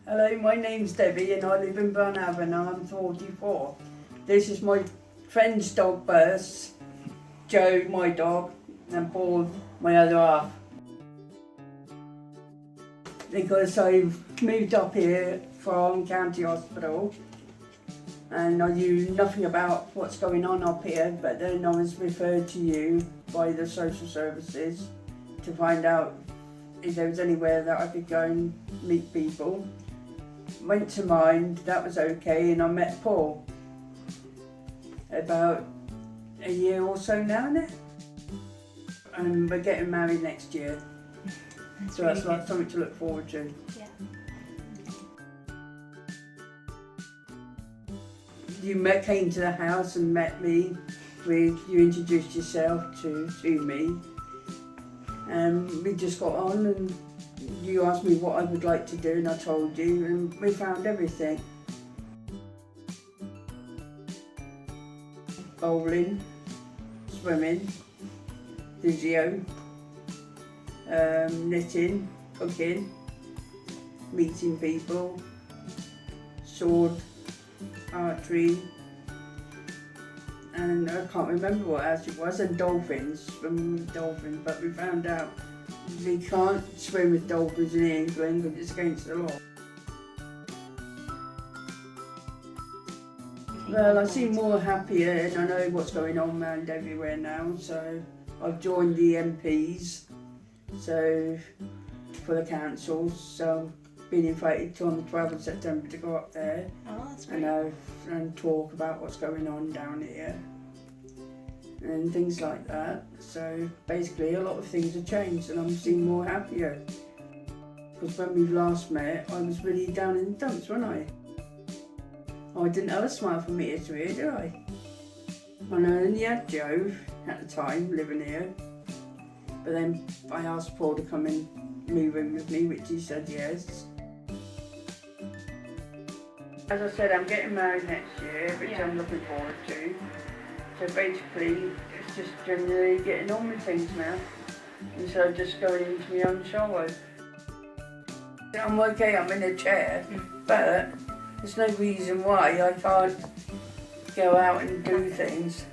Hello, my name's Debbie and I live in Burnhaven and I'm 44. This is my friend's dog Burst, Joe, my dog, and Paul, my other half. Because I've moved up here from County Hospital and I knew nothing about what's going on up here, but then I was referred to you by the social services to find out if there was anywhere that I could go and meet people. Went to Mind, that was okay, and I met Paul about a year or so now, isn't it? And we're getting married next year, so that's like something to look forward to. Yeah. You came to the house and met me. You introduced yourself to me, and we just got on. And you asked me what I would like to do, and I told you, and we found everything. Bowling, swimming, physio, knitting, cooking, meeting people, sword, archery, and I can't remember what else it was, and dolphins, swimming with dolphins, but we found out we can't swim with dolphins in England because it's against the law. Well, I seem more happier and I know what's going on around everywhere now, so I've joined the MPs, so for the councils, so I've been invited on the 12th of September to go up there. Oh, that's great. And talk about what's going on down here and things like that. So basically a lot of things have changed and I'm seeing more happier. Because when we last met, I was really down in the dumps, wasn't I? I didn't have a smile from ear to ear, did I? And I only had Joe at the time living here. But then I asked Paul to come and move in with me, which he said yes. As I said, I'm getting married next year, which I'm looking forward to. So basically, it's just generally getting on with things now, instead of just going into my own shower. I'm okay, I'm in a chair, but there's no reason why I can't go out and do things.